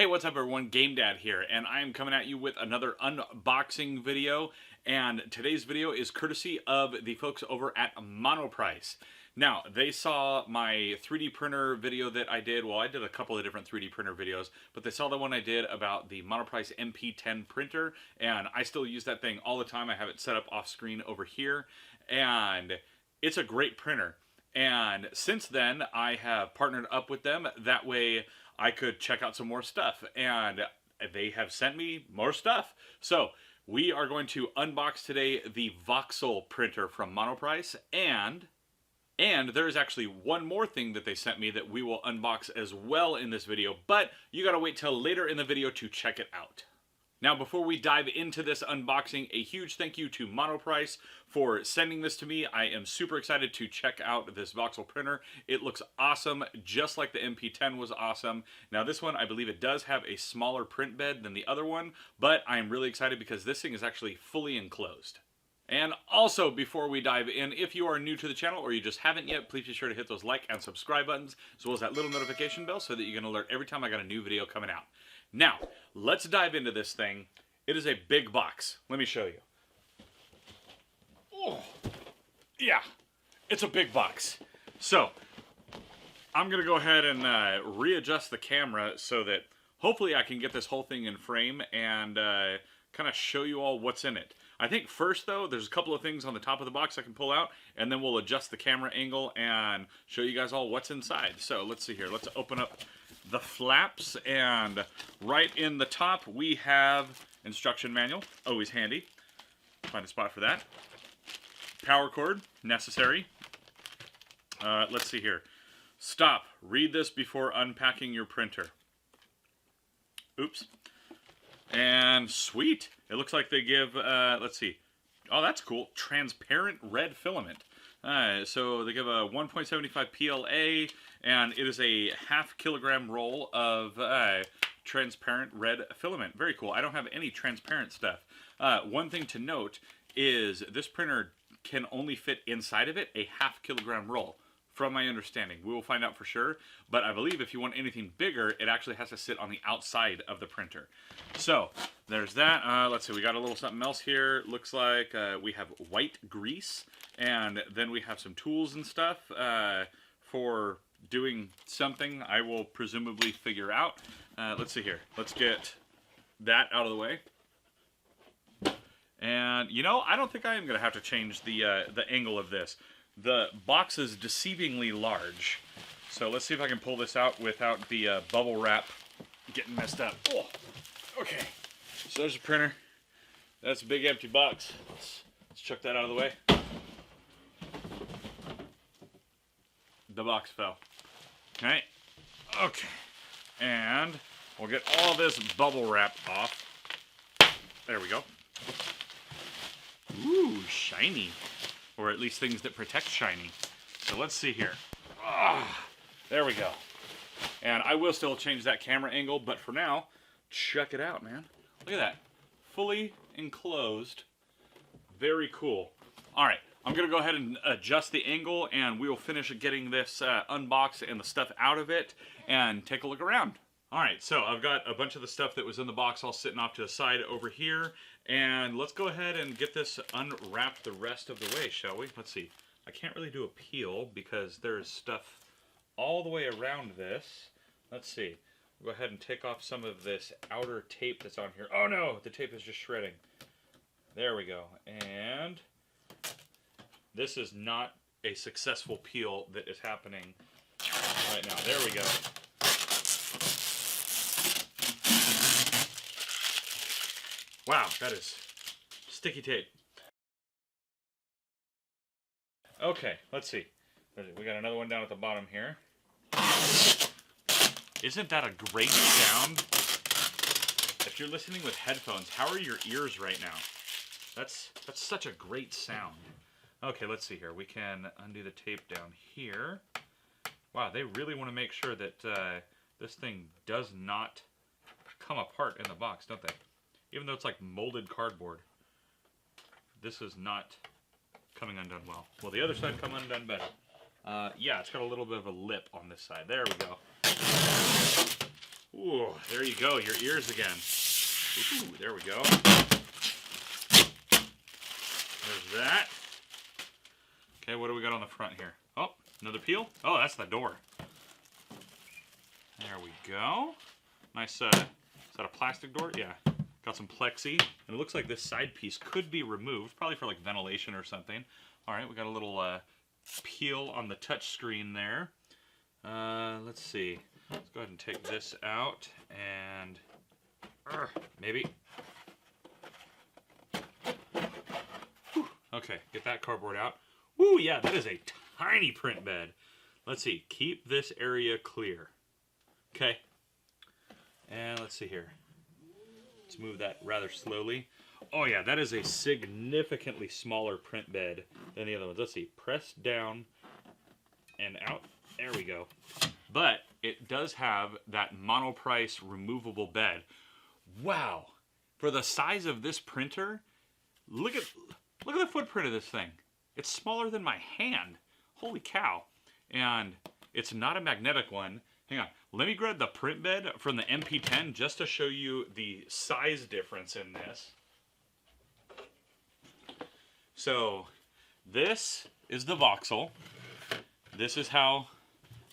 Hey, what's up everyone? GameDad here, and I am coming at you with another unboxing video, and today's video is courtesy of the folks over at Monoprice. Now, they saw my 3D printer video that I did. Well, I did a couple of different 3D printer videos, but they saw the one I did about the Monoprice MP10 printer, and I still use that thing all the time. I have it set up off screen over here, and it's a great printer. And since then, I have partnered up with them. That way, I could check out some more stuff, and they have sent me more stuff. So we are going to unbox today the Voxel printer from Monoprice, and there is actually one more thing that they sent me that we will unbox as well in this video, but you gotta wait till later in the video to check it out. Now, before we dive into this unboxing, a huge thank you to Monoprice for sending this to me. I am super excited to check out this Voxel printer. It looks awesome, just like the MP10 was awesome. Now, this one, I believe it does have a smaller print bed than the other one, but I am really excited because this thing is actually fully enclosed. And also, before we dive in, if you are new to the channel or you just haven't yet, please be sure to hit those like and subscribe buttons, as well as that little notification bell so that you can alert every time I got a new video coming out. Now, let's dive into this thing. It is a big box. Let me show you. Oh, yeah, it's a big box. So, I'm going to go ahead and readjust the camera so that hopefully I can get this whole thing in frame and kind of show you all what's in it. I think first, though, there's a couple of things on the top of the box I can pull out, and then we'll adjust the camera angle and show you guys all what's inside. So, let's see here. Let's open up the flaps, and right in the top we have instruction manual, always handy. Find a spot for that. Power cord, necessary. Let's see here. Stop. Read this before unpacking your printer. Oops. And sweet. It looks like they give, let's see. Oh, that's cool. Transparent red filament. So they give a 1.75 PLA, and it is a ½ kilogram roll of transparent red filament. Very cool. I don't have any transparent stuff. One thing to note is this printer can only fit inside of it a ½ kilogram roll, from my understanding. We will find out for sure, but I believe if you want anything bigger, it actually has to sit on the outside of the printer. So, there's that. Let's see, we got a little something else here. Looks like we have white grease, and then we have some tools and stuff for doing something I will presumably figure out. Let's see here. Let's get that out of the way. And, you know, I don't think I am going to have to change the angle of this. The box is deceivingly large. So let's see if I can pull this out without the bubble wrap getting messed up. Oh, okay. So there's a printer. That's a big empty box. Let's chuck that out of the way. The box fell. Okay. Okay. And we'll get all this bubble wrap off. There we go. Ooh, shiny. Or at least things that protect shiny. So let's see here. Ah, there we go. And I will still change that camera angle, but for now, check it out, man. Look at that. Fully enclosed. Very cool. All right, I'm going to go ahead and adjust the angle, and we will finish getting this unboxed and the stuff out of it, and take a look around. All right, so I've got a bunch of the stuff that was in the box all sitting off to the side over here, and let's go ahead and get this unwrapped the rest of the way, shall we? Let's see. I can't really do a peel because there's stuff all the way around this. Let's see. We'll go ahead and take off some of this outer tape that's on here. Oh no, the tape is just shredding. There we go. And this is not a successful peel that is happening right now. There we go. Wow, that is sticky tape. Okay, let's see. We got another one down at the bottom here. Isn't that a great sound? If you're listening with headphones, how are your ears right now? That's such a great sound. Okay, let's see here. We can undo the tape down here. Wow, they really want to make sure that this thing does not come apart in the box, don't they? Even though it's like molded cardboard, this is not coming undone well. Will the other side come undone better? Yeah, it's got a little bit of a lip on this side. There we go. Ooh, there you go, your ears again. Ooh, there we go. There's that. Okay, what do we got on the front here? Oh, another peel? Oh, that's the door. There we go. Nice, is that a plastic door? Yeah. Got some plexi. And it looks like this side piece could be removed, probably for like ventilation or something. All right, we got a little peel on the touch screen there. Let's see. Let's go ahead and take this out and maybe. Whew. Okay, get that cardboard out. Woo, yeah, that is a tiny print bed. Let's see, keep this area clear. Okay. And let's see here. Let's move that rather slowly. Oh yeah, that is a significantly smaller print bed than the other ones. Let's see, press down and out. There we go. But it does have that Monoprice removable bed. Wow. For the size of this printer, look at the footprint of this thing. It's smaller than my hand. Holy cow. And it's not a magnetic one. Hang on. Let me grab the print bed from the MP10 just to show you the size difference in this. So, this is the Voxel. This is how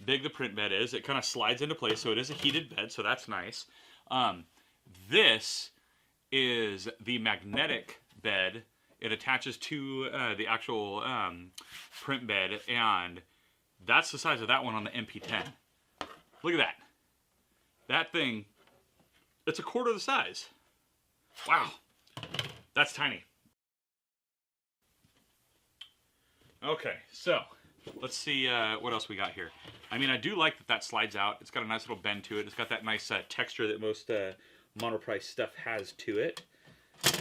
big the print bed is. It kind of slides into place, so it is a heated bed, so that's nice. This is the magnetic bed. It attaches to the actual print bed, and that's the size of that one on the MP10. Look at that. That thing, it's a quarter the size. Wow. That's tiny. Okay, so let's see what else we got here. I mean, I do like that slides out. It's got a nice little bend to it. It's got that nice texture that most Monoprice stuff has to it.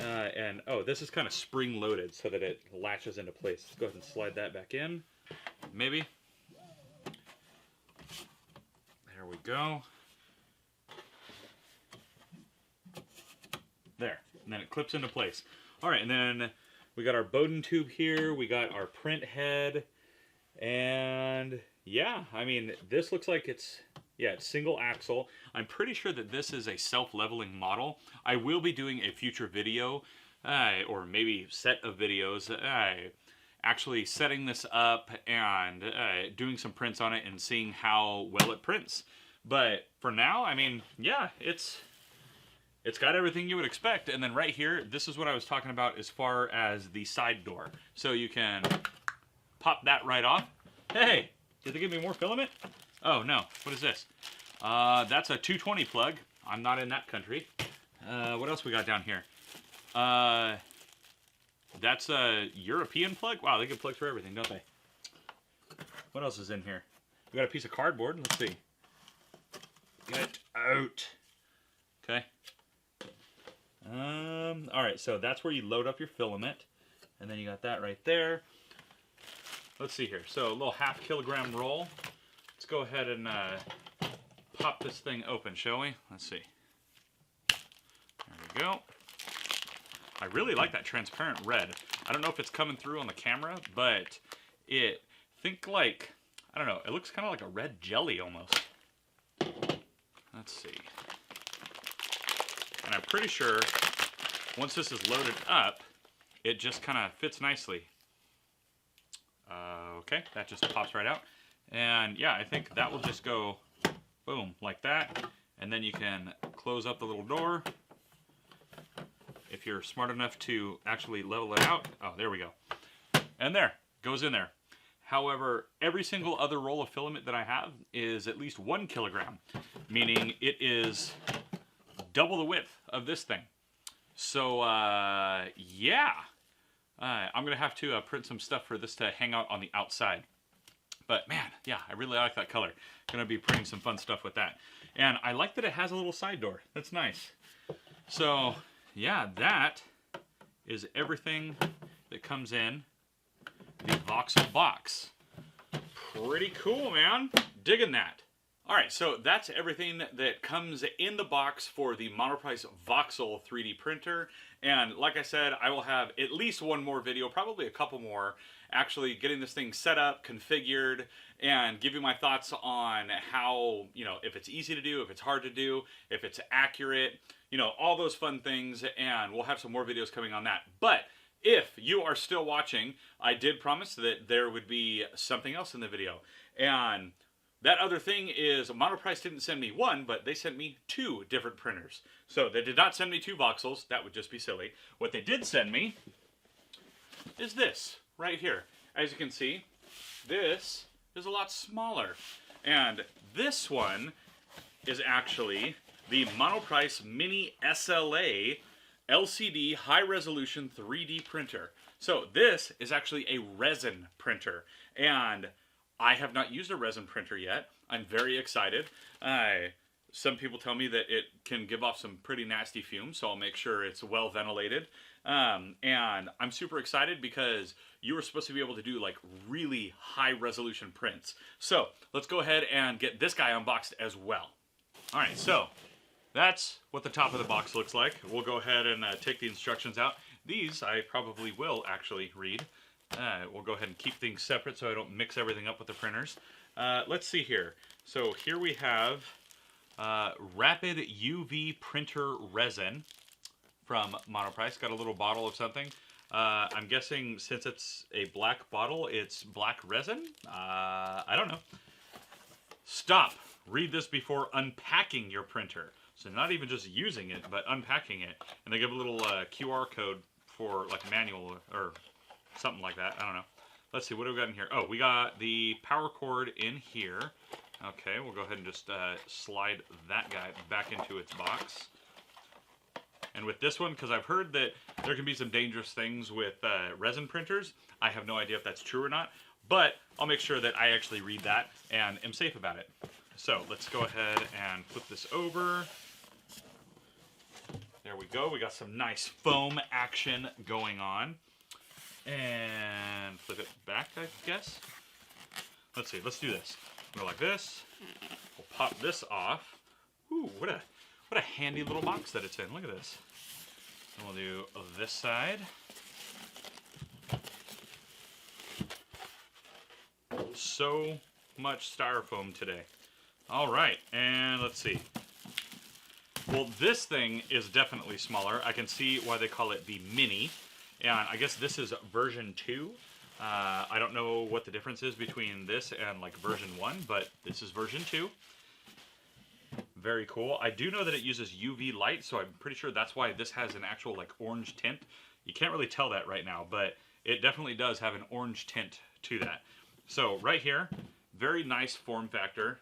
And, oh, this is kind of spring-loaded so that it latches into place. Let's go ahead and slide that back in. Maybe. There we go. There. And then it clips into place. All right, and then we got our Bowden tube here. We got our print head. And, yeah, I mean, this looks like it's single axle. I'm pretty sure that this is a self-leveling model. I will be doing a future video, or maybe set of videos, actually setting this up and doing some prints on it and seeing how well it prints. But for now, I mean, yeah, it's got everything you would expect. And then right here, this is what I was talking about as far as the side door. So you can pop that right off. Hey, did they give me more filament? Oh, no. What is this? That's a 220 plug. I'm not in that country. What else we got down here? That's a European plug. Wow, they get plugs for everything, don't they? What else is in here? We got a piece of cardboard. Let's see. Get it out. Okay. All right, so that's where you load up your filament. And then you got that right there. Let's see here. So a little ½ kilogram roll. Let's go ahead and pop this thing open, shall we? Let's see. There we go. I really like that transparent red. I don't know if it's coming through on the camera, but it I don't know, it looks kind of like a red jelly almost. Let's see. And I'm pretty sure once this is loaded up, it just kind of fits nicely. Okay, that just pops right out. And yeah, I think that will just go boom, like that. And then you can close up the little door. If you're smart enough to actually level it out. Oh, there we go. And there, goes in there. However, every single other roll of filament that I have is at least 1 kilogram, meaning it is double the width of this thing. So, yeah. I'm going to have to print some stuff for this to hang out on the outside. But man, yeah, I really like that color. Going to be printing some fun stuff with that. And I like that it has a little side door. That's nice. So, yeah, that is everything that comes in the Voxel box. Pretty cool, man. Digging that. All right, so that's everything that comes in the box for the Monoprice Voxel 3D printer. And like I said, I will have at least one more video, probably a couple more, actually getting this thing set up, configured, and give you my thoughts on how, if it's easy to do, if it's hard to do, if it's accurate, all those fun things, and we'll have some more videos coming on that. But if you are still watching, I did promise that there would be something else in the video. And that other thing is Monoprice didn't send me one, but they sent me 2 different printers. So they did not send me 2 Voxels. That would just be silly. What they did send me is this right here. As you can see, this is a lot smaller. And this one is actually the Monoprice Mini SLA LCD high resolution 3D printer. So this is actually a resin printer, and I have not used a resin printer yet. I'm very excited. Some people tell me that it can give off some pretty nasty fumes, so I'll make sure it's well ventilated. And I'm super excited because you were supposed to be able to do like really high resolution prints. So let's go ahead and get this guy unboxed as well. All right, so that's what the top of the box looks like. We'll go ahead and take the instructions out. These I probably will actually read. We'll go ahead and keep things separate so I don't mix everything up with the printers. Let's see here. So here we have Rapid UV Printer Resin from Monoprice. Got a little bottle of something. I'm guessing since it's a black bottle, it's black resin? I don't know. Stop. Read this before unpacking your printer. So not even just using it, but unpacking it. And they give a little QR code for like manual or something like that. I don't know. Let's see, what do we got in here? Oh, we got the power cord in here. Okay, we'll go ahead and just slide that guy back into its box. And with this one, because I've heard that there can be some dangerous things with resin printers. I have no idea if that's true or not, but I'll make sure that I actually read that and am safe about it. So let's go ahead and flip this over. There we go. We got some nice foam action going on. And flip it back, I guess. Let's see. Let's do this. Go like this. We'll pop this off. Ooh, what a handy little box that it's in. Look at this. And we'll do this side. So much styrofoam today. All right, and let's see. Well, this thing is definitely smaller. I can see why they call it the Mini. And I guess this is version 2. I don't know what the difference is between this and like version 1, but this is version 2. Very cool. I do know that it uses UV light, so I'm pretty sure that's why this has an actual like orange tint. You can't really tell that right now, but it definitely does have an orange tint to that. So right here, very nice form factor.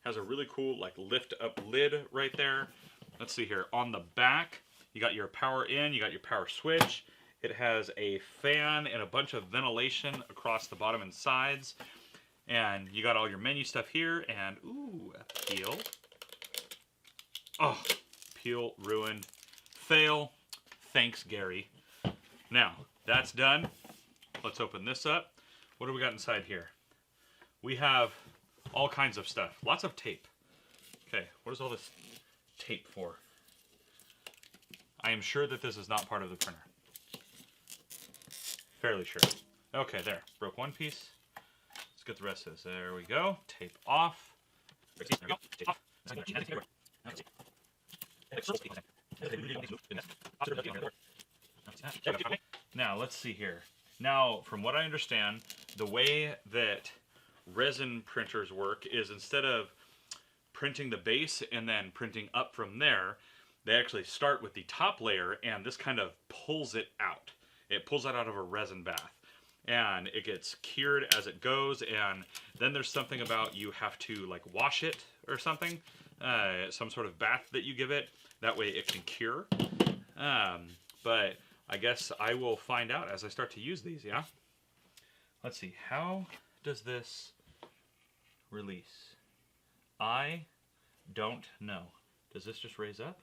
Has a really cool like lift up lid right there. Let's see here. On the back, you got your power in, you got your power switch. It has a fan and a bunch of ventilation across the bottom and sides. And you got all your menu stuff here. And, ooh, peel. Oh, peel, ruined. Fail. Thanks, Gary. Now, that's done. Let's open this up. What do we got inside here? We have all kinds of stuff. Lots of tape. Okay, what is all this tape for? I am sure that this is not part of the printer. Fairly sure. Okay, there. Broke one piece. Let's get the rest of this. There we go. Tape off. There we go. Tape off. Now, let's see here. Now, from what I understand, the way that resin printers work is instead of printing the base and then printing up from there, they actually start with the top layer, and this kind of pulls it out. It pulls it out of a resin bath, and it gets cured as it goes, and then there's something about you have to like wash it or something, some sort of bath that you give it. That way it can cure. But I guess I will find out as I start to use these, yeah? Let's see, how does this release? I don't know. Does this just raise up?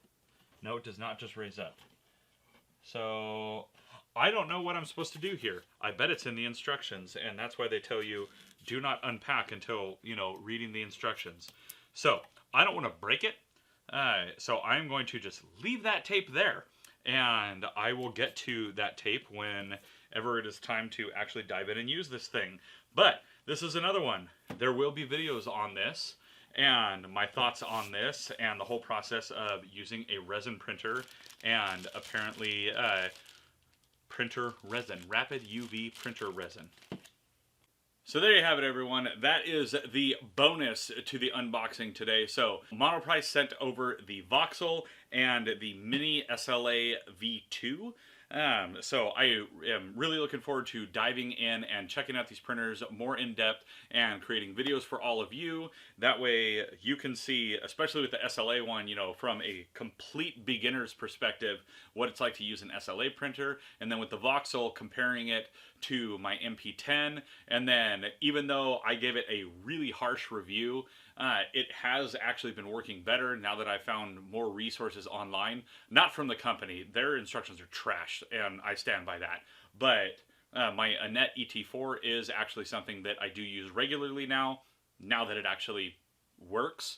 No, it does not just raise up. So I don't know what I'm supposed to do here. I bet it's in the instructions, and that's why they tell you do not unpack until, you know, reading the instructions. So I don't want to break it, so I'm going to just leave that tape there, and I will get to that tape when ever it is time to actually dive in and use this thing. But this is another one. There will be videos on this and my thoughts on this and the whole process of using a resin printer and apparently printer resin, rapid UV printer resin. So there you have it, everyone. That is the bonus to the unboxing today. So Monoprice sent over the Voxel and the Mini SLA V2. So I am really looking forward to diving in and checking out these printers more in depth and creating videos for all of you. That way you can see, especially with the SLA one, you know, from a complete beginner's perspective, what it's like to use an SLA printer. And then with the Voxel, comparing it to my MP10. And then even though I gave it a really harsh review, it has actually been working better now that I found more resources online. Not from the company. Their instructions are trash, and I stand by that. But my Annette ET4 is actually something that I do use regularly now that it actually works.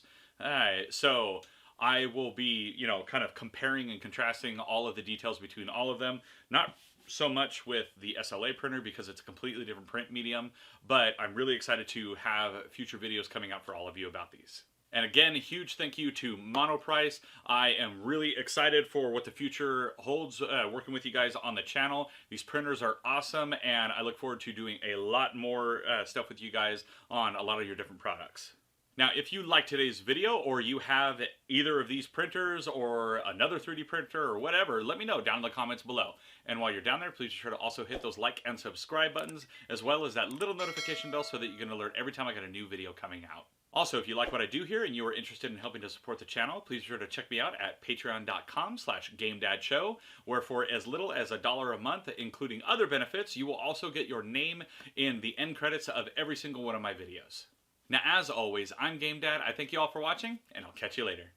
So I will be, you know, kind of comparing and contrasting all of the details between all of them. Not so much with the SLA printer because it's a completely different print medium, but I'm really excited to have future videos coming out for all of you about these. And again, a huge thank you to Monoprice. I am really excited for what the future holds working with you guys on the channel. These printers are awesome, and I look forward to doing a lot more stuff with you guys on a lot of your different products. Now, if you liked today's video or you have either of these printers or another 3D printer or whatever, let me know down in the comments below. And while you're down there, please be sure to also hit those like and subscribe buttons, as well as that little notification bell so that you can alert every time I got a new video coming out. Also, if you like what I do here and you are interested in helping to support the channel, please be sure to check me out at patreon.com/GameDadShow, where for as little as $1 a month, including other benefits, you will also get your name in the end credits of every single one of my videos. Now, as always, I'm GameDad. I thank you all for watching, and I'll catch you later.